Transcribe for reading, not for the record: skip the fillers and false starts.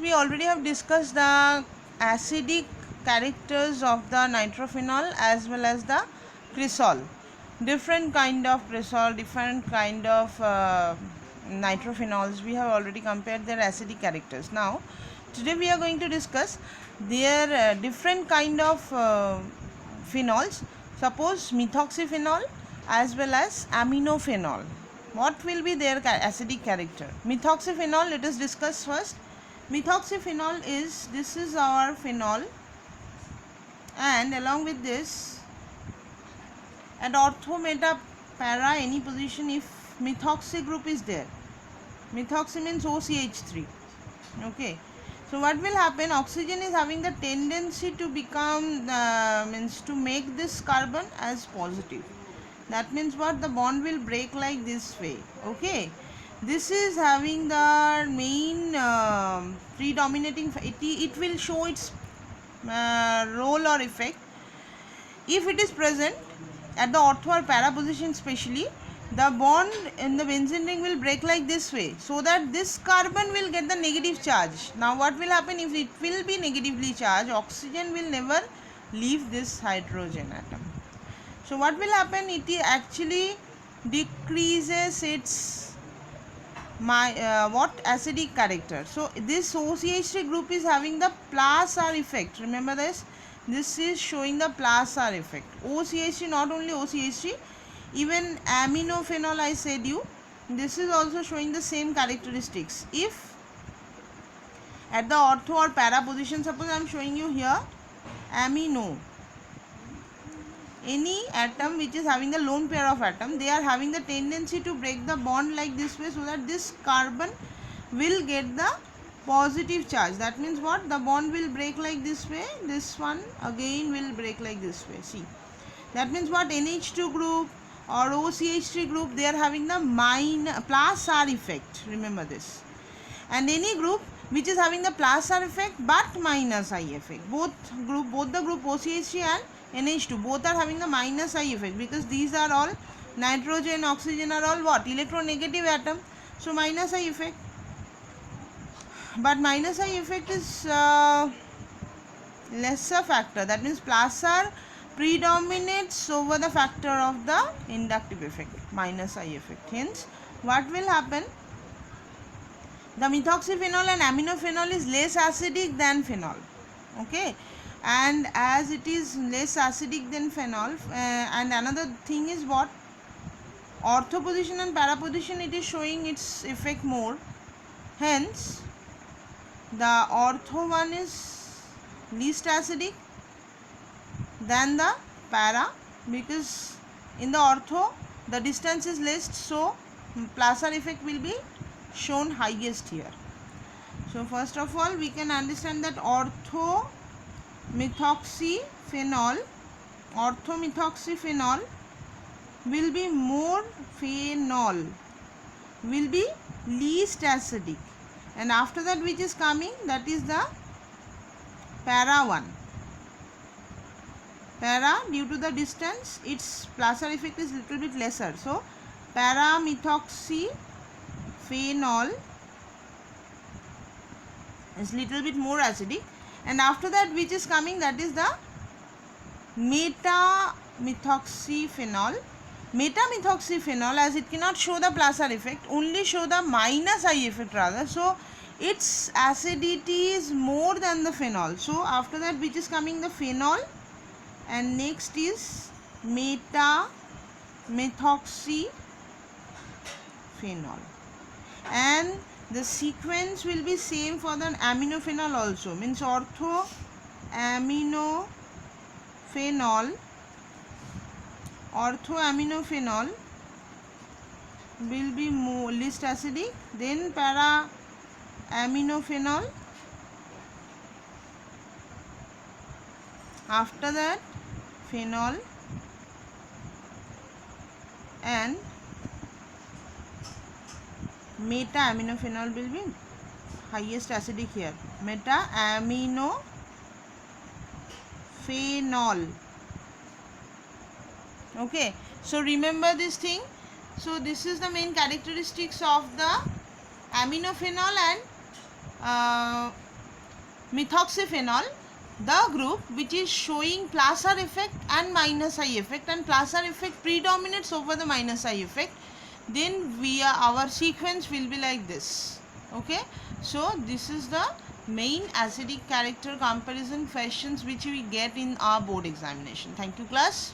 we already have discussed the acidic characters of the nitrophenol as well as the cresol. Different kind of cresol, different kind of nitrophenols, we have already compared their acidic characters. Now today we are going to discuss their different kind of phenols. Suppose methoxyphenol as well as aminophenol. What will be their acidic character? Methoxyphenol, let us discuss first. Methoxyphenol is, this is our phenol, and along with this at ortho, meta, para, any position, if methoxy group is there, methoxy means OCH3. Okay, so what will happen, oxygen is having the tendency to become means to make this carbon as positive. That means what, the bond will break like this way. Okay, this is having the main predominating, it will show its role or effect if it is present at the ortho or para position. Especially the bond in the benzene ring will break like this way, so that this carbon will get the negative charge. Now what will happen, if it will be negatively charged, oxygen will never leave this hydrogen atom. So what will happen, it actually decreases its what acidic character. So this OCH3 group is having the plus R effect. Remember this is showing the plus R effect. OCH3, not only OCH3, even aminophenol, I said you, this is also showing the same characteristics. If at the ortho or para position, suppose I am showing you here amino, any atom which is having the lone pair of atom, they are having the tendency to break the bond like this way, so that this carbon will get the positive charge. That means what, the bond will break like this way, this one again will break like this way. See, that means what, NH2 group or OCH3 group, they are having the plus R effect. Remember this. And any group which is having the plus R effect but minus I effect, both the group OCH3 and NH2, both are having the minus I effect, because these are all nitrogen, oxygen are all what, electronegative atom, so minus I effect. But minus I effect is lesser factor, that means plus R predominates over the factor of the inductive effect, minus I effect. Hence what will happen, the methoxyphenol and aminophenol is less acidic than phenol. Okay, and as it is less acidic than phenol, and another thing is what, ortho position and para position, it is showing its effect more. Hence the ortho one is least acidic than the para, because in the ortho the distance is less, so plus R effect will be shown highest here. So first of all we can understand that ortho methoxyphenol will be more, phenol will be least acidic, and after that which is coming, that is the para one. Para, due to the distance, its plus R effect is little bit lesser, so para methoxyphenol is little bit more acidic, and after that which is coming, that is the metamethoxyphenol. Metamethoxyphenol, as it cannot show the plus R effect, only show the minus I effect rather, so its acidity is more than the phenol. So after that which is coming, the phenol, and next is metamethoxyphenol, and the sequence will be same for the aminophenol also, means ortho aminophenol will be more least acidic, then para aminophenol, after that phenol, and meta aminophenol will be highest acidic here, meta aminophenol. Okay, so remember this thing. So this is the main characteristics of the aminophenol and methoxyphenol, the group which is showing plus R effect and minus I effect, and plus R effect predominates over the minus I effect, then our sequence will be like this. Okay, so this is the main acidic character comparison questions which we get in our board examination. Thank you, class.